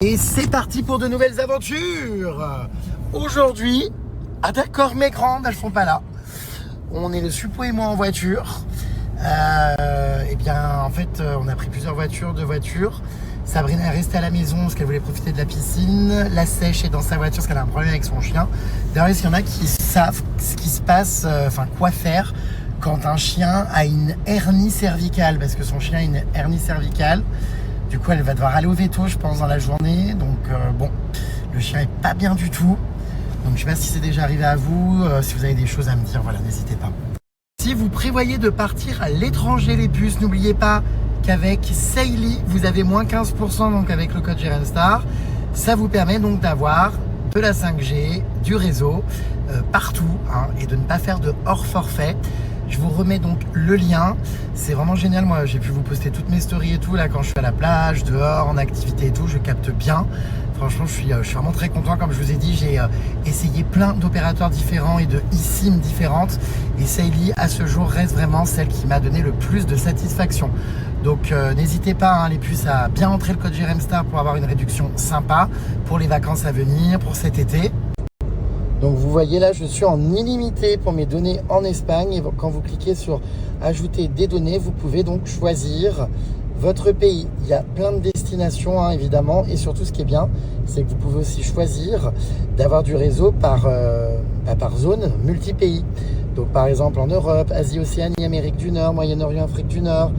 Et c'est parti pour de nouvelles aventures. Aujourd'hui, ah d'accord, mes grandes, elles sont pas là. On est le Suppo et moi en voiture. Et bien, en fait, on a pris plusieurs voitures, 2 voitures. Sabrina est restée à la maison parce qu'elle voulait profiter de la piscine. La Sèche est dans sa voiture parce qu'elle a un problème avec son chien. D'ailleurs, il y en a qui savent ce qui se passe, quoi faire quand un chien a une hernie cervicale, parce que son chien a une hernie cervicale. Du coup, elle va devoir aller au veto, je pense, dans la journée. Donc, bon, le chien est pas bien du tout. Donc, je sais pas si c'est déjà arrivé à vous. Si vous avez des choses à me dire, voilà, n'hésitez pas. Si vous prévoyez de partir à l'étranger, les puces, n'oubliez pas qu'avec Saily, vous avez moins 15%, donc avec le code GRNSTAR. Ça vous permet donc d'avoir de la 5G, du réseau, partout, hein, et de ne pas faire de hors forfait. Je vous remets donc le lien. C'est vraiment génial. Moi, j'ai pu vous poster toutes mes stories et tout. Là, quand je suis à la plage, dehors, en activité et tout, je capte bien. Franchement, je suis vraiment très content. Comme je vous ai dit, j'ai essayé plein d'opérateurs différents et de eSIM différentes. Et Saily, à ce jour, reste vraiment celle qui m'a donné le plus de satisfaction. Donc, n'hésitez pas, hein, les puces, à bien entrer le code GRMSTAR pour avoir une réduction sympa pour les vacances à venir, pour cet été. Donc vous voyez là, je suis en illimité pour mes données en Espagne. Et quand vous cliquez sur ajouter des données, vous pouvez donc choisir votre pays. Il y a plein de destinations, hein, évidemment. Et surtout, ce qui est bien, c'est que vous pouvez aussi choisir d'avoir du réseau par zone multi-pays. Donc par exemple en Europe, Asie, Océanie, Amérique du Nord, Moyen-Orient, Afrique du Nord,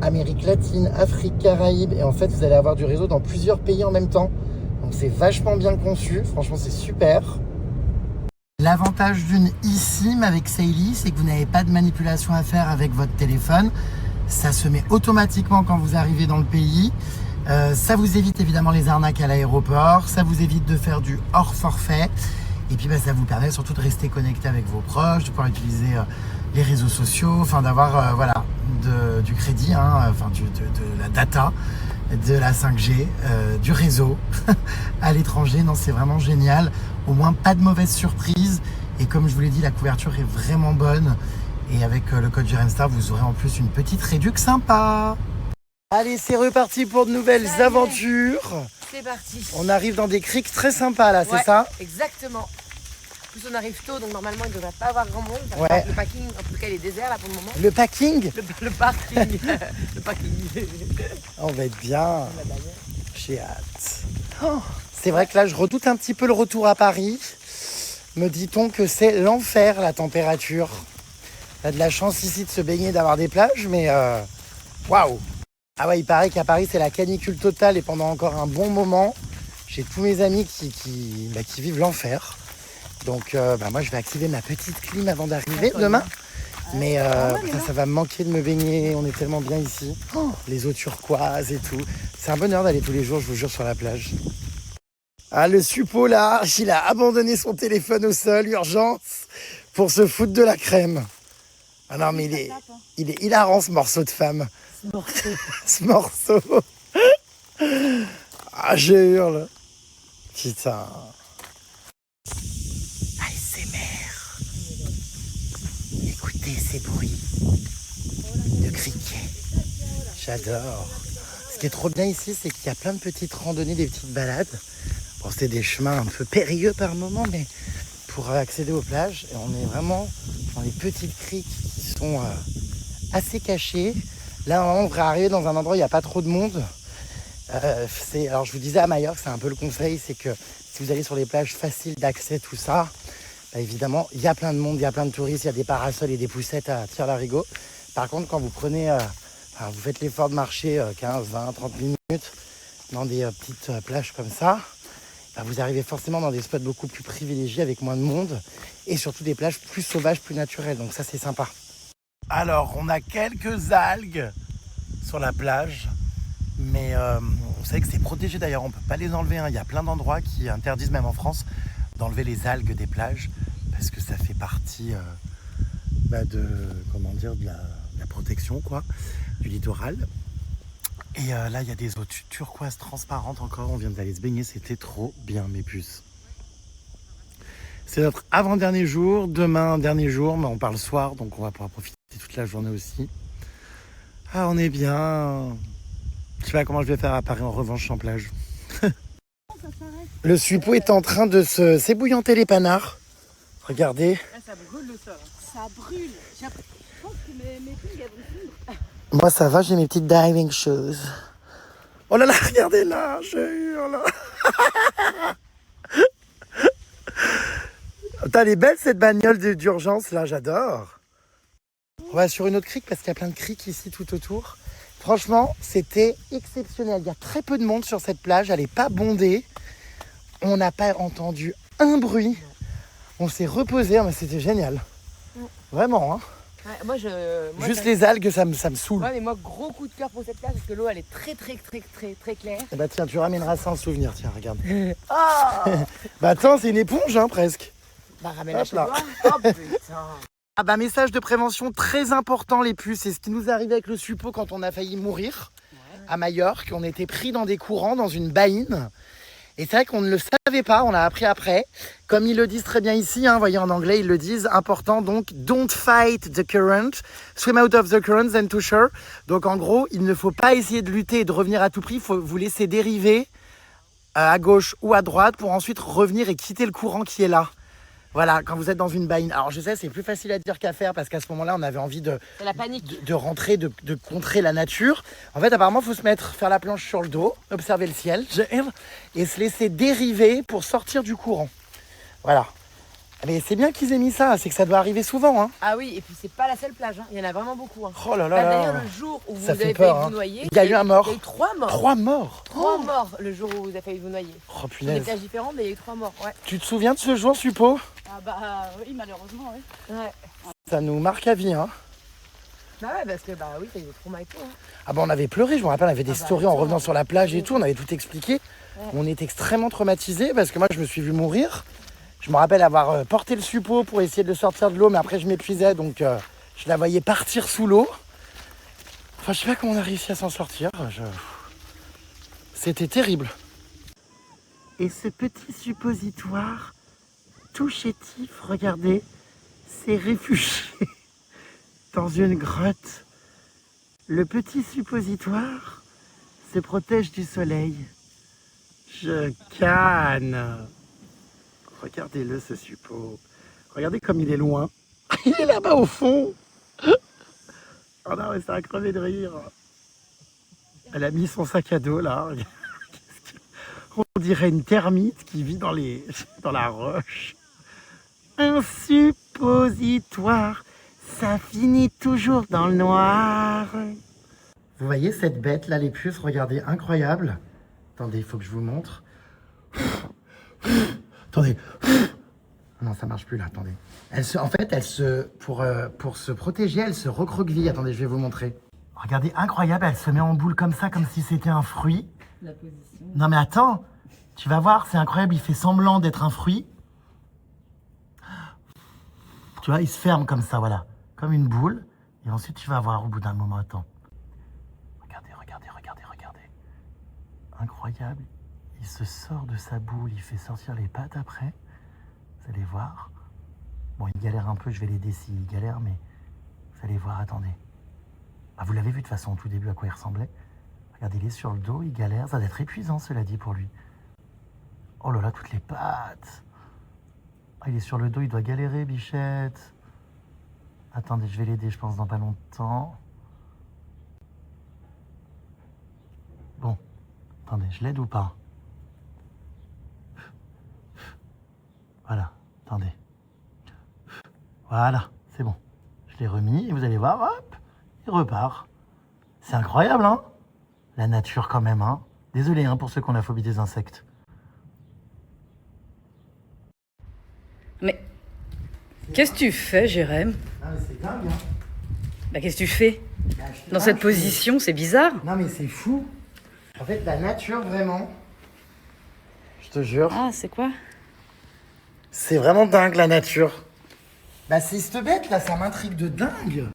Amérique latine, Afrique, Caraïbes. Et en fait, vous allez avoir du réseau dans plusieurs pays en même temps. Donc c'est vachement bien conçu. Franchement, c'est super. L'avantage d'une eSIM avec Saily, c'est que vous n'avez pas de manipulation à faire avec votre téléphone. Ça se met automatiquement quand vous arrivez dans le pays. Ça vous évite évidemment les arnaques à l'aéroport. Ça vous évite de faire du hors forfait. Et puis ça vous permet surtout de rester connecté avec vos proches, de pouvoir utiliser les réseaux sociaux, enfin d'avoir du crédit, hein, de la data, de la 5G, du réseau à l'étranger. Non, c'est vraiment génial. Au moins, pas de mauvaise surprise. Et comme je vous l'ai dit, la couverture est vraiment bonne. Et avec le code GRMSTAR, vous aurez en plus une petite réduction sympa. Allez, c'est reparti pour de nouvelles aventures. C'est parti. On arrive dans des criques très sympas là, c'est ça? Exactement. En plus, on arrive tôt, donc normalement, il ne devrait pas avoir grand monde. Ouais. Le parking, en tout cas, il est désert là pour le moment. Le packing? Le parking. Le parking. On va être bien. J'ai hâte. Oh, c'est vrai que là, je redoute un petit peu le retour à Paris. Me dit-on que c'est l'enfer, la température. On a de la chance ici de se baigner, d'avoir des plages, mais waouh! Ah ouais, il paraît qu'à Paris, c'est la canicule totale et pendant encore un bon moment, j'ai tous mes amis qui vivent l'enfer. Donc, moi, je vais activer ma petite clim avant d'arriver demain. Mais ça va me manquer de me baigner. On est tellement bien ici. Oh, les eaux turquoises et tout. C'est un bonheur d'aller tous les jours, je vous jure, sur la plage. Ah, le Suppo là, il a abandonné son téléphone au sol, urgence, pour se foutre de la crème. Ah non, mais il est hilarant, ce morceau de femme. Ce morceau. Ah, je hurle. Putain. ASMR. Écoutez ces bruits de criquets. J'adore. Ce qui est trop bien ici, c'est qu'il y a plein de petites randonnées, des petites balades. Bon, c'est des chemins un peu périlleux par moment, mais pour accéder aux plages, on est vraiment dans les petites criques qui sont assez cachées. Là, on va arriver dans un endroit où il n'y a pas trop de monde. Alors, je vous disais à Majorque, c'est un peu le conseil, c'est que si vous allez sur les plages faciles d'accès, tout ça, évidemment, il y a plein de monde, il y a plein de touristes, il y a des parasols et des poussettes à tire-larigot. Par contre, quand vous prenez, vous faites l'effort de marcher 15, 20, 30 minutes dans des petites plages comme ça, vous arrivez forcément dans des spots beaucoup plus privilégiés avec moins de monde et surtout des plages plus sauvages, plus naturelles. Donc ça, c'est sympa. Alors, on a quelques algues sur la plage, mais vous savez que c'est protégé d'ailleurs, on ne peut pas les enlever. Hein. Il y a plein d'endroits qui interdisent, même en France, d'enlever les algues des plages parce que ça fait partie de la protection quoi, du littoral. Et là, il y a des eaux turquoises transparentes encore. On vient d'aller se baigner, c'était trop bien, mes puces. C'est notre avant-dernier jour. Demain, dernier jour, mais on part le soir, donc on va pouvoir profiter toute la journée aussi. Ah, on est bien. Je sais pas comment je vais faire à Paris en revanche en plage. Le suppôt est en train de s'ébouillanter les panards. Regardez. Ah, ça brûle ça. Ça brûle. Je pense que mes filles, elles brûlent. Moi ça va, j'ai mes petites diving shoes. Oh là là, regardez là, je hurle. T'as les belles cette bagnole d'urgence là, j'adore. On va sur une autre crique parce qu'il y a plein de criques ici tout autour. Franchement, c'était exceptionnel. Il y a très peu de monde sur cette plage, elle n'est pas bondée. On n'a pas entendu un bruit. On s'est reposé, mais c'était génial. Vraiment, hein. Ouais, Juste les algues, ça me saoule. Ouais, mais moi, gros coup de cœur pour cette plage parce que l'eau, elle est très claire. Eh bah tiens, tu ramèneras ça en souvenir, tiens, regarde. Bah attends, c'est une éponge, hein, presque. Bah, ramène-la Hop chez là. toi. Oh putain. Ah bah message de prévention très important les puces, c'est ce qui nous arrivait avec le suppôt quand on a failli mourir à Majorque. On était pris dans des courants, dans une baïne. Et c'est vrai qu'on ne le savait pas, on l'a appris après. Comme ils le disent très bien ici, hein, voyez en anglais, ils le disent, important donc, don't fight the current, swim out of the current then to shore. Donc en gros, il ne faut pas essayer de lutter et de revenir à tout prix, il faut vous laisser dériver à gauche ou à droite pour ensuite revenir et quitter le courant qui est là. Voilà, quand vous êtes dans une baïne. Alors je sais, c'est plus facile à dire qu'à faire parce qu'à ce moment-là, on avait envie C'est la panique. de rentrer, de contrer la nature. En fait, apparemment, il faut se mettre, faire la planche sur le dos, observer le ciel, et se laisser dériver pour sortir du courant. Voilà. Mais c'est bien qu'ils aient mis ça, c'est que ça doit arriver souvent. Hein. Ah oui, et puis c'est pas la seule plage, hein. Il y en a vraiment beaucoup. Hein. Oh là là Bah, là. d'ailleurs, le jour où vous Ça fait avez peur, failli hein. vous noyer, Il y a eu un mort. Il y a eu 3 morts. 3 morts. 3 morts le jour où vous avez failli vous noyer. Oh Sur des punaise. plages différentes, mais il y a eu 3 morts. Ouais. Tu te souviens de ce jour, Suppo? Ah bah oui, malheureusement, oui. Ouais. Ça nous marque à vie. Hein. Bah ouais, parce que bah oui, t'as eu des traumas et tout. Hein. Ah bah on avait pleuré, je me rappelle, on avait des stories en revenant sur la plage et tout, on avait tout expliqué. Ouais. On était extrêmement traumatisés parce que moi je me suis vu mourir. Je me rappelle avoir porté le suppôt pour essayer de le sortir de l'eau, mais après je m'épuisais, donc je la voyais partir sous l'eau. Enfin, je sais pas comment on a réussi à s'en sortir. C'était terrible. Et ce petit suppositoire tout chétif, regardez, s'est réfugié dans une grotte. Le petit suppositoire se protège du soleil. Je canne. Regardez-le, ce suppôt. Regardez comme il est loin. Il est là-bas au fond. Oh non, mais ça a crevé de rire. Elle a mis son sac à dos, là. On dirait une termite qui vit dans la roche. Un suppositoire, ça finit toujours dans le noir. Vous voyez cette bête là, les puces, regardez, incroyable. Attendez, il faut que je vous montre. Attendez. Non, ça marche plus là, attendez. Pour se protéger, elle se recroqueville. Attendez, je vais vous montrer. Regardez, incroyable, elle se met en boule comme ça, comme si c'était un fruit. La position. Non mais attends, tu vas voir, c'est incroyable, il fait semblant d'être un fruit. Tu vois, il se ferme comme ça, voilà. Comme une boule. Et ensuite, tu vas voir au bout d'un moment, attends. Regardez. Incroyable. Il se sort de sa boule, il fait sortir les pattes après. Vous allez voir. Bon, il galère un peu, je vais l'aider s'il galère, mais vous allez voir, attendez. Ah, vous l'avez vu de toute façon au tout début à quoi il ressemblait. Regardez, il est sur le dos, il galère. Ça doit être épuisant, cela dit, pour lui. Oh là là, toutes les pattes. Ah, il est sur le dos, il doit galérer, bichette. Attendez, je vais l'aider, je pense, dans pas longtemps. Bon, attendez, je l'aide ou pas? Voilà, attendez. Voilà, c'est bon. Je l'ai remis et vous allez voir, hop, il repart. C'est incroyable, hein? La nature quand même, hein? Désolé, hein, pour ceux qui ont la phobie des insectes. Mais qu'est-ce que tu fais, Jérém? Non mais c'est dingue, hein? Bah qu'est-ce que tu fais? Dans cette position, c'est bizarre. Non mais c'est fou. En fait, la nature, vraiment, je te jure, Ah, c'est quoi? c'est vraiment dingue, la nature. Bah c'est cette bête là, ça m'intrigue de dingue.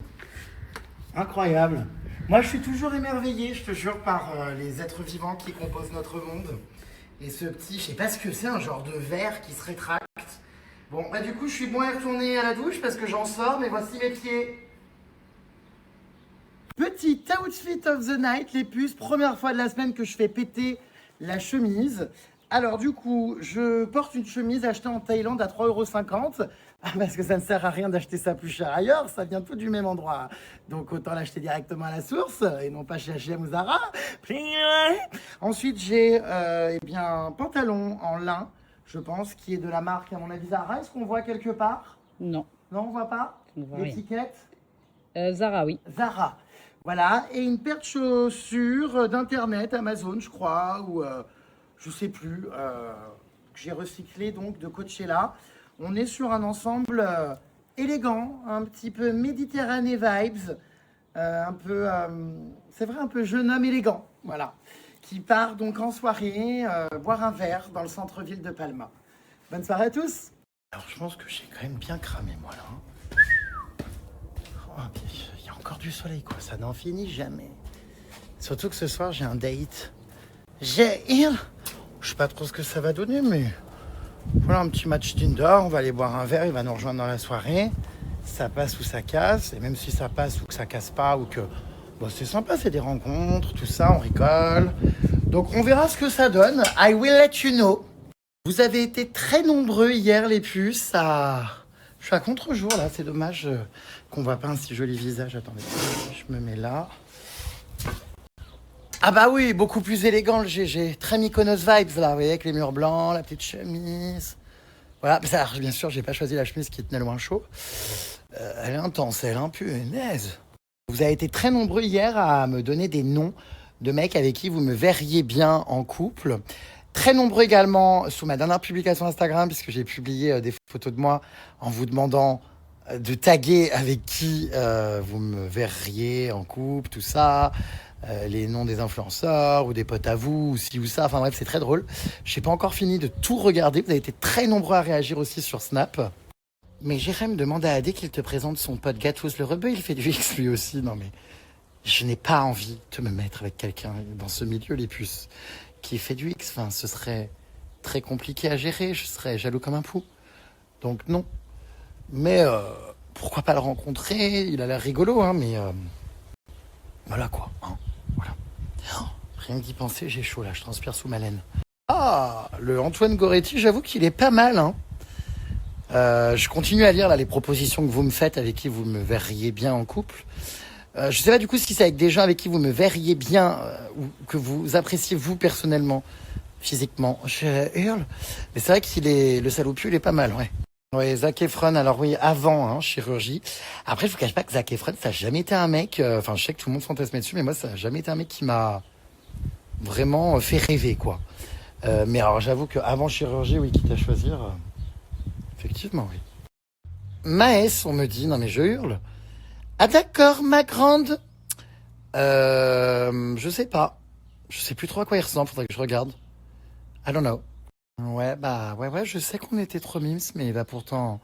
Incroyable. Moi, je suis toujours émerveillé, je te jure, par les êtres vivants qui composent notre monde. Et ce petit, je sais pas ce que c'est, un genre de verre qui se rétracte. Bon, bah du coup, je suis bon à retourner à la douche parce que j'en sors, mais voici mes pieds. Petit outfit of the night, les puces. Première fois de la semaine que je fais péter la chemise. Alors du coup, je porte une chemise achetée en Thaïlande à 3,50 €. Parce que ça ne sert à rien d'acheter ça plus cher ailleurs, ça vient tout du même endroit. Donc autant l'acheter directement à la source et non pas chez H&M ou Zara. Ensuite, j'ai eh bien, un pantalon en lin, je pense, qui est de la marque, à mon avis, Zara. Est-ce qu'on voit quelque part? Non, Non, on voit pas on voit rien. l'étiquette? Zara, oui. Zara. Voilà, et une paire de chaussures d'internet, Amazon, je crois, ou je sais plus, que j'ai recyclé donc de Coachella. On est sur un ensemble élégant, un petit peu Méditerranée vibes, un peu, c'est vrai, un peu jeune homme élégant, voilà, qui part donc en soirée boire un verre dans le centre-ville de Palma. Bonne soirée à tous. Alors je pense que j'ai quand même bien cramé moi là. Oh, puis, il y a encore du soleil quoi, ça n'en finit jamais. Surtout que ce soir j'ai un date. Je sais pas trop ce que ça va donner, mais voilà, un petit match Tinder, on va aller boire un verre, il va nous rejoindre dans la soirée. Ça passe ou ça casse, et même si ça passe ou que ça casse pas, ou que bon, c'est sympa, c'est des rencontres, tout ça, on rigole. Donc on verra ce que ça donne. I will let you know. Vous avez été très nombreux hier les puces à... Je suis à contre-jour là, c'est dommage qu'on voit pas un si joli visage. Attendez, je me mets là. Ah bah oui, beaucoup plus élégant le GG. Très Mykonos vibes là, vous voyez, avec les murs blancs, la petite chemise. Voilà, mais ça, bien sûr, j'ai pas choisi la chemise qui tenait loin chaud. Elle est intense, elle, hein, punaise. Vous avez été très nombreux hier à me donner des noms de mecs avec qui vous me verriez bien en couple. Très nombreux également sous ma dernière publication Instagram, puisque j'ai publié des photos de moi en vous demandant de taguer avec qui vous me verriez en couple, tout ça. Les noms des influenceurs ou des potes à vous, ou ci ou ça. Enfin bref, c'est très drôle. Je n'ai pas encore fini de tout regarder. Vous avez été très nombreux à réagir aussi sur Snap. Mais Jérém demande à Adé qu'il te présente son pote Gatous le rebeu. Il fait du X lui aussi. Non mais je n'ai pas envie de me mettre avec quelqu'un dans ce milieu, les puces, qui fait du X. Enfin, ce serait très compliqué à gérer. Je serais jaloux comme un pou. Donc non. Mais pourquoi pas le rencontrer? Il a l'air rigolo, hein, mais voilà quoi. Hein, voilà. Oh, rien qu'y penser, j'ai chaud là, je transpire sous ma laine. Ah, le Antoine Goretti, j'avoue qu'il est pas mal. Hein. Je continue à lire là, les propositions que vous me faites avec qui vous me verriez bien en couple. Je sais pas du coup si c'est avec des gens avec qui vous me verriez bien ou que vous appréciez vous personnellement, physiquement. Je hurle. Mais c'est vrai qu'il est le salopieux, il est pas mal, ouais. Ouais, Zac Efron, alors oui, avant, hein, chirurgie. Après, je vous cache pas que Zac Efron, ça n'a jamais été un mec, enfin, je sais que tout le monde fantasme dessus, mais moi, ça n'a jamais été un mec qui m'a vraiment fait rêver, quoi. Mais alors, j'avoue qu'avant chirurgie, oui, quitte à choisir, effectivement, oui. Maës, on me dit, non mais je hurle. Ah d'accord, ma grande. Je sais pas. Je sais plus trop à quoi il ressemble, faudrait que je regarde. I don't know. Ouais, bah, ouais, je sais qu'on était trop mimes, mais bah pourtant,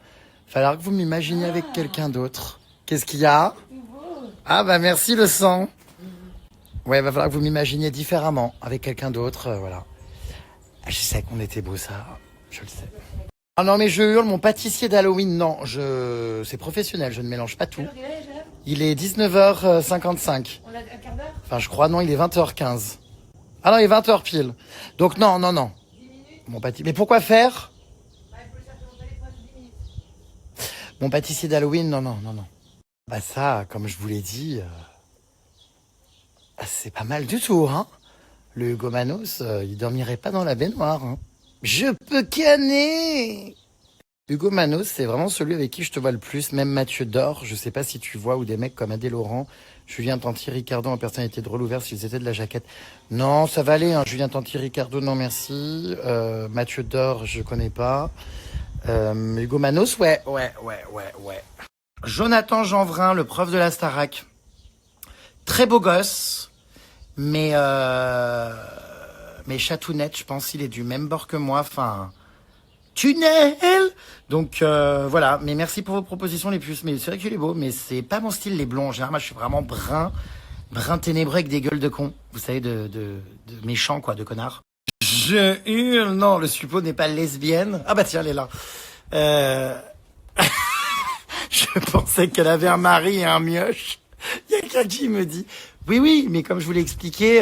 falloir que vous m'imaginiez avec quelqu'un d'autre. Qu'est-ce qu'il y a? Ah bah merci le sang. Ouais, va falloir que vous m'imaginiez différemment, avec quelqu'un d'autre, voilà. Je sais qu'on était beau ça, je le sais. Ah non mais je hurle, mon pâtissier d'Halloween, non, c'est professionnel, je ne mélange pas tout. Il est 19h55. On a un quart d'heure. Enfin je crois, non, il est 20h15. Ah non, il est 20h pile. Donc non. Mon pâtissier. Mais pourquoi faire? Mon pâtissier d'Halloween, non. Bah ça, comme je vous l'ai dit, c'est pas mal du tout, hein. Le Hugo Manos, il dormirait pas dans la baignoire, hein. Je peux canner. Hugo Manos, c'est vraiment celui avec qui je te vois le plus, même Mathieu Dor, je sais pas si tu vois, ou des mecs comme Adé Laurent, Julien Tanti, Ricardo en personnalité drôle ouverte s'ils étaient de la jaquette. Non, ça va aller, hein. Julien Tanti, Ricardo, non merci. Mathieu Dor, je connais pas. Hugo Manos, ouais. Jonathan Jeanvrin, le prof de la Starac. Très beau gosse, mais chatounette, je pense qu'il est du même bord que moi, enfin... Tunnel. Donc voilà, mais merci pour vos propositions les puces. Mais c'est vrai qu'il est beau, mais c'est pas mon style les blonds. Généralement, je suis vraiment brun ténébreux avec des gueules de cons. Vous savez, de méchants quoi, de connards. Je hurle. Non, le suppo n'est pas lesbienne. Ah bah tiens, elle est là. Je pensais qu'elle avait un mari et un mioche. Il y a quelqu'un qui me dit, oui, mais comme je vous l'ai expliqué,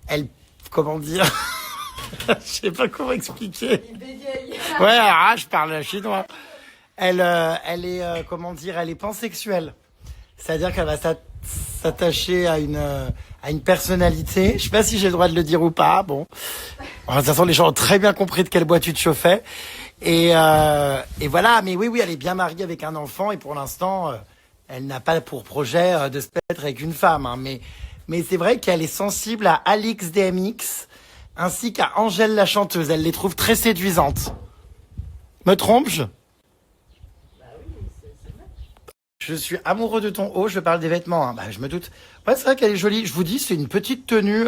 elle, comment dire. Je sais pas comment expliquer. Il bégaye. Ouais, je parle chinois. Elle est, comment dire, elle est pansexuelle. C'est-à-dire qu'elle va s'attacher à une personnalité. Je sais pas si j'ai le droit de le dire ou pas. Bon. De toute façon, les gens ont très bien compris de quelle bois tu te chauffais. Et voilà. Mais oui, elle est bien mariée avec un enfant et pour l'instant, elle n'a pas pour projet de se mettre avec une femme. Hein. Mais c'est vrai qu'elle est sensible à Alix DMX ainsi qu'à Angèle la chanteuse. Elle les trouve très séduisantes. Me trompe-je? Je suis amoureux de ton haut, je parle des vêtements. Hein. Bah, je me doute. Ouais, c'est vrai qu'elle est jolie. Je vous dis, c'est une petite tenue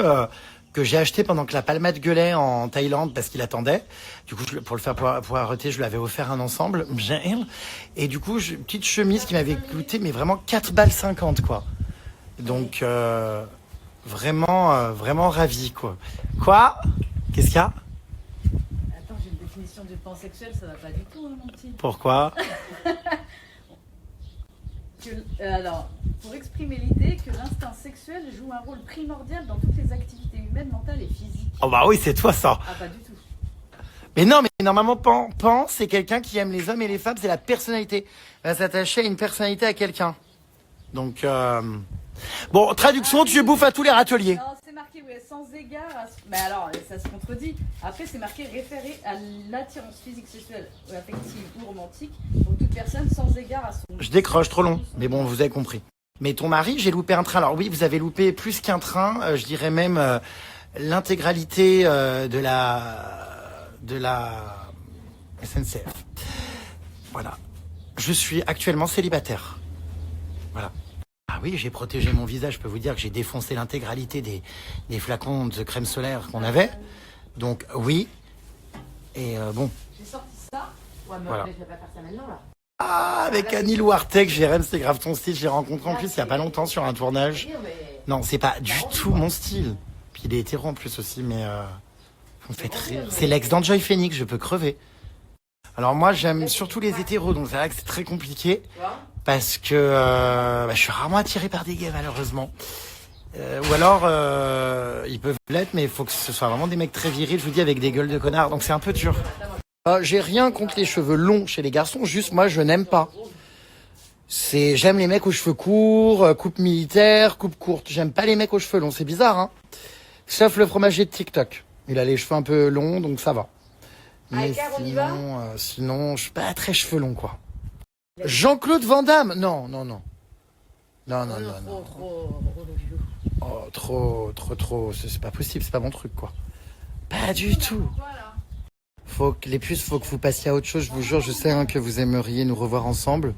que j'ai achetée pendant que la palmade gueulait en Thaïlande parce qu'il attendait. Du coup, pour le faire pour arrêter, je lui avais offert un ensemble. Et du coup, une petite chemise qui m'avait coûté, mais vraiment 4,50 balles, quoi. Donc, vraiment ravi, quoi. Quoi? Qu'est-ce qu'il y a? Attends, j'ai une définition du pansexuel, ça va pas du tout, hein, mon petit. Pourquoi? Alors, pour exprimer l'idée que l'instinct sexuel joue un rôle primordial dans toutes les activités humaines, mentales et physiques. Oh bah oui, c'est toi ça. Ah, pas du tout. Mais non, mais normalement, Pan, c'est quelqu'un qui aime les hommes et les femmes, c'est la personnalité. Elle va s'attacher à une personnalité, à quelqu'un. Donc, bon, traduction, tu bouffes à tous les râteliers. Non, c'est marqué, ouais, sans égard à... Mais alors, ça se contredit. Après, c'est marqué référé à l'attirance physique, sexuelle, ou affective ou romantique pour toute personne sans égard à son... Je décroche, trop long. Mais bon, vous avez compris. Mais ton mari, j'ai loupé un train. Alors oui, vous avez loupé plus qu'un train. Je dirais même l'intégralité de la SNCF. Voilà. Je suis actuellement célibataire. Voilà. Ah oui, j'ai protégé mon visage. Je peux vous dire que j'ai défoncé l'intégralité des flacons de crème solaire qu'on avait. Donc oui. Et bon. J'ai sorti ça. Ouais, mais Voilà. je vais pas faire ça maintenant, là. Ah, avec Annie Louartec, Jérém, c'est grave ton style. J'ai rencontré en plus il y a pas longtemps sur un tournage. Non, c'est pas du tout mon style. Puis il est hétéro en plus aussi, mais vous me faites rire. C'est l'ex d'Enjoy Phoenix, je peux crever. Alors moi, j'aime surtout les hétéros, donc c'est vrai que c'est très compliqué. Parce que je suis rarement attiré par des gays, malheureusement. Ou alors, ils peuvent l'être, mais il faut que ce soit vraiment des mecs très virils, je vous dis, avec des gueules de connards. Donc c'est un peu dur. J'ai rien contre les cheveux longs chez les garçons, juste moi, je n'aime pas. J'aime les mecs aux cheveux courts, coupe militaire, coupe courte. J'aime pas les mecs aux cheveux longs, c'est bizarre, hein. Sauf le fromager de TikTok. Il a les cheveux un peu longs, donc ça va. Mais Car, on y va sinon, je suis pas très cheveux longs, quoi. Jean-Claude Van Damme? Non. Non. Oh, trop. C'est pas possible, c'est pas mon truc, quoi. Pas du tout. Faut que vous passiez à autre chose, je vous jure. Je sais hein, que vous aimeriez nous revoir ensemble.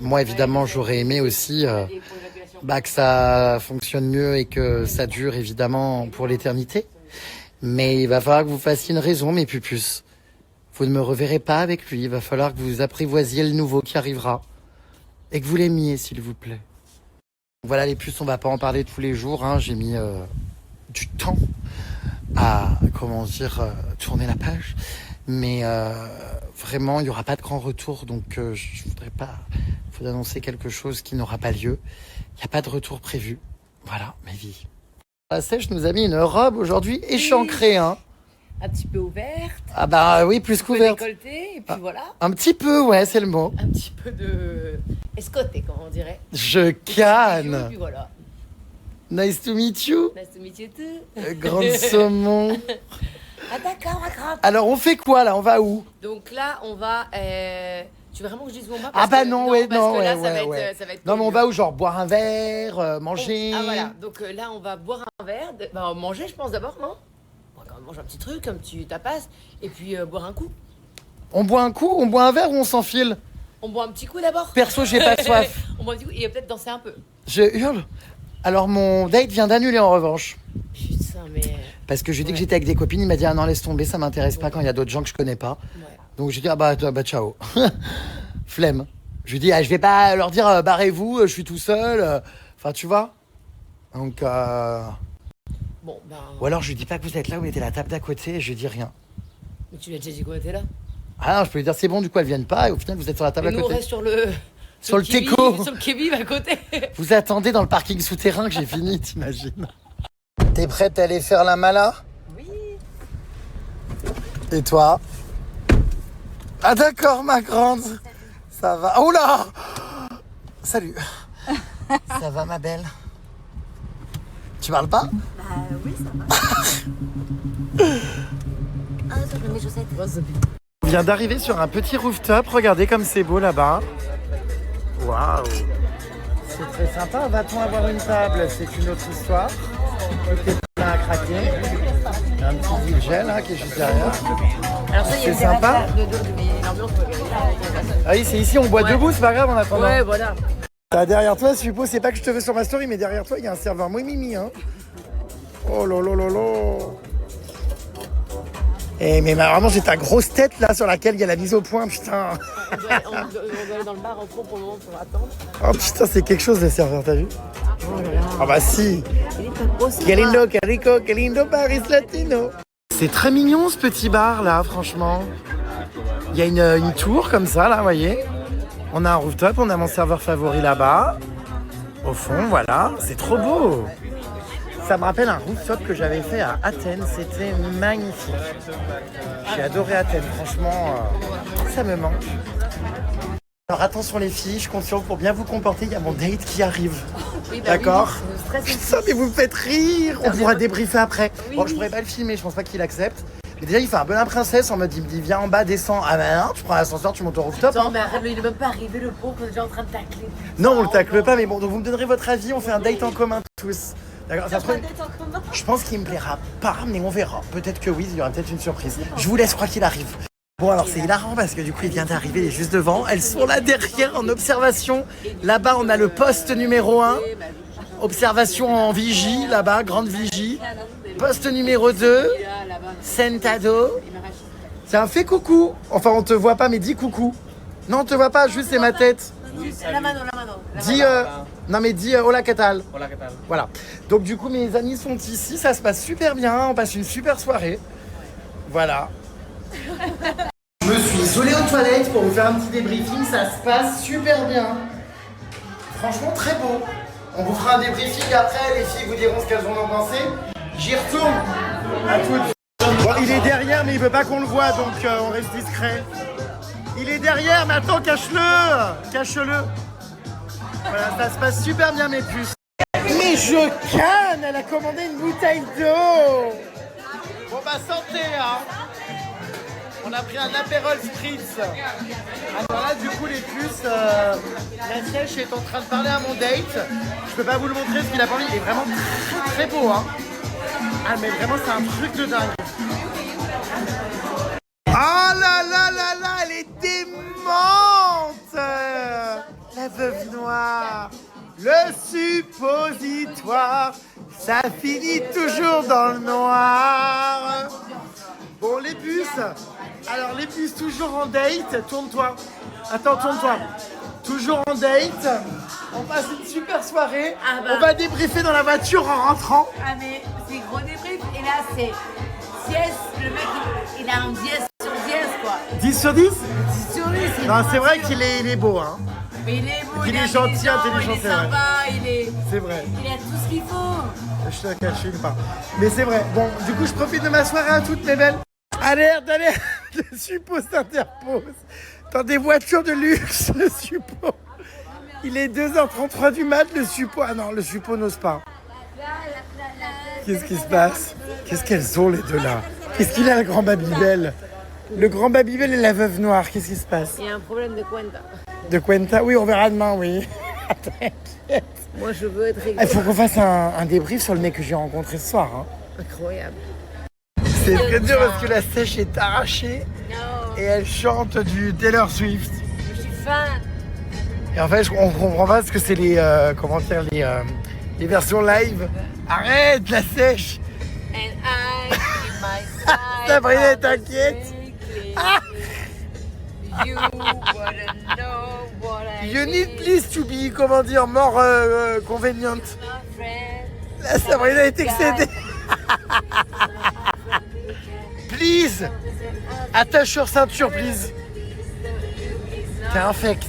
Moi, évidemment, j'aurais aimé aussi que ça fonctionne mieux et que ça dure, évidemment, pour l'éternité. Mais il va falloir que vous fassiez une raison, mes pupus. Vous ne me reverrez pas avec lui. Il va falloir que vous apprivoisiez le nouveau qui arrivera. Et que vous l'aimiez, s'il vous plaît. Voilà, les puces, on va pas en parler tous les jours. Hein. J'ai mis du temps à, tourner la page. Mais vraiment, il n'y aura pas de grand retour. Donc, je voudrais pas vous annoncer quelque chose qui n'aura pas lieu. Il n'y a pas de retour prévu. Voilà, ma vie. La Sèche nous a mis une robe aujourd'hui échancrée, hein. Un petit peu ouverte. Ah bah oui, plus couverte. Décolleté, et puis voilà. Un petit peu, ouais, c'est le mot. Un petit peu de escoté, comme on dirait. Je Et canne. puis voilà. Nice to meet you. Nice to meet you too. Grande saumon. Ah d'accord, d'accord. Alors on fait quoi là? On va où? Donc là, on va... Tu veux vraiment que je dise où on va? Ah bah non, ouais, parce non, que là, ouais. ça va être Non mais on connu. va où? Genre boire un verre, manger. Ah voilà, donc là, on va boire un verre. Manger, je pense d'abord, non? On va quand même manger un petit truc, un petit tapas, et puis boire un coup. On boit un coup? On boit un verre ou on s'enfile? On boit un petit coup d'abord. Perso, j'ai pas soif. On boit un petit coup et peut-être danser un peu. Je hurle. Alors mon date vient d'annuler en revanche. Putain, mais... Parce que je lui ai dit que j'étais avec des copines, il m'a dit ah non laisse tomber, ça m'intéresse pas quand il y a d'autres gens que je connais pas. Ouais. Donc j'ai dit ah bah ciao. Flemme. Je lui dis je vais pas leur dire barrez-vous, je suis tout seul. Enfin tu vois. Donc Bon, ben... ou alors je lui dis pas que vous êtes là, vous mettez la table d'à côté et je lui dis rien. Mais tu lui as déjà dit qu'on était là? Ah non, je peux lui dire c'est bon du coup elles viennent pas et au final vous êtes sur la table Mais nous, à on côté. reste sur le... Sur le qui-vive, teco. Sur le qui-vive à côté. Vous attendez dans le parking souterrain que j'ai fini, t'imagines? T'es prête à aller faire la mala? Oui. Et toi? Ah d'accord, ma grande. Ça va. Oh là! Salut. Ça va, ma belle? Tu parles pas? Oui, ça va. Ah, ça, je mets mes chaussettes. On vient d'arriver sur un petit rooftop. Regardez comme c'est beau là-bas. Waouh! C'est très sympa. Va-t-on avoir une table? C'est une autre histoire. Tout est plein à craquer. Un petit deal gel qui est juste derrière. Alors ça, il y a C'est une sympa. terrasse là, mais l'ambiance, faut regarder là. Ah oui, c'est ici, on boit debout, c'est pas grave en attendant. Ouais, voilà. Derrière toi, je suppose, c'est pas que je te veux sur ma story, mais derrière toi, il y a un serveur mimi, hein. Oh lolo. Eh mais vraiment, j'ai ta grosse tête là sur laquelle il y a la mise au point, putain. On doit aller dans le bar en fond pour le moment pour attendre. Oh putain, c'est quelque chose le serveur, t'as vu? Oh là là. Ah bah si. Il est pas gros, c'est Que lindo, que rico, que lindo Paris Latino. C'est très mignon ce petit bar là, franchement. Il y a une tour comme ça là, vous voyez. On a un rooftop, on a mon serveur favori là-bas. Au fond, voilà, c'est trop beau. Ça me rappelle un rooftop que j'avais fait à Athènes, c'était magnifique. J'ai adoré Athènes, franchement, ça me manque. Alors attention les filles, je compte sur vous pour bien vous comporter, il y a mon date qui arrive. Oui, D'accord. Oui, Putain, mais vous me faites rire. On pourra débriefer après. Bon, je pourrais pas le filmer, je pense pas qu'il accepte. Mais déjà, il fait un peu la princesse en mode, il me dit, viens en bas, descends. Ah ben non, tu prends l'ascenseur, tu montes au rooftop. Non, mais arrête, il est même pas arrivé, le pauvre, on est déjà en train de tacler. Non, on le tacle pas, mais bon, donc vous me donnerez votre avis, on fait un date en commun tous. D'accord, ça se trouve- Je pense qu'il me plaira pas, mais on verra. Peut-être que oui, il y aura peut-être une surprise. Je vous laisse, je crois qu'il arrive. Bon, alors c'est hilarant parce que du coup, il vient d'arriver, il est juste devant. Elles sont là derrière en observation. Là-bas, on a le poste numéro 1. Observation en vigie, là-bas, grande vigie. Poste numéro 2, sentado. Tiens, fais coucou. Enfin, on te voit pas, mais dis coucou. Non, on te voit pas, juste c'est ma tête. La mano. Dis, non mais dis hola, ¿qué tal? Hola, ¿qué tal? Voilà. Donc du coup, mes amis sont ici, ça se passe super bien, on passe une super soirée. Voilà. Je me suis isolé aux toilettes pour vous faire un petit débriefing, ça se passe super bien. Franchement, très beau. On vous fera un débriefing après, les filles vous diront ce qu'elles en ont pensé. J'y retourne. À toutes. Bon, il est derrière, mais il veut pas qu'on le voit, donc on reste discret. Il est derrière, mais attends, cache-le. Cache-le. Voilà, ça se passe super bien, mes puces. Mais je canne, elle a commandé une bouteille d'eau. Bon bah santé, hein. On a pris un Aperol Spritz. Alors là, du coup, les puces, la sèche est en train de parler à mon date. Je peux pas vous le montrer parce qu'il a pas envie. Il est vraiment très très beau, hein. Ah mais vraiment, c'est un truc de dingue. Ah là là là là, elle est démente. La veuve noire, le suppositoire, ça finit toujours dans le noir. Bon, les puces. Alors, les puces, toujours en date. Tourne-toi. Attends, tourne-toi. Toujours en date. On passe une super soirée. Ah bah. On va débriefer dans la voiture en rentrant. Ah, mais c'est gros débrief. Et là, c'est dièse. Le mec, il a un dièse sur dièse, quoi. 10 sur 10 10 sur lui, c'est. Non, c'est vrai qu'il est beau, hein. Mais il est beau, Il est gentil, intelligent, il est c'est vrai. sympa, il C'est vrai. a tout ce qu'il faut. Je te cache une part. Mais c'est vrai. Bon, du coup, je profite de ma soirée à toutes, mes belles. Alerte, le suppo s'interpose. Dans des voitures de luxe, le suppo. Il est 2h33 du mat, le suppo. Ah non, le suppo n'ose pas. Qu'est-ce qui se passe? Qu'est-ce qu'elles ont, les deux là? Qu'est-ce qu'il a, le grand Babybel? Le grand Babybel et la veuve noire, qu'est-ce qui se passe? Il y a un problème de Cuenta. De Cuenta? Oui, on verra demain, oui. T'inquiète. Moi, je veux être Il faut qu'on fasse un débrief sur le mec que j'ai rencontré ce soir. Hein. incroyable. C'est très dur parce que la sèche est arrachée Non, et elle chante du Taylor Swift. je suis fan. Et en fait, on comprend pas ce que c'est les, comment dire, les versions live. Arrête la sèche. And I keep my side. Sabrina, t'inquiète. Ah. You wouldn't know what I You need please to be, comment dire, more convenient. my friend. La Sabrina est excédée. Please, attache sur ceinture, please. T'es infect.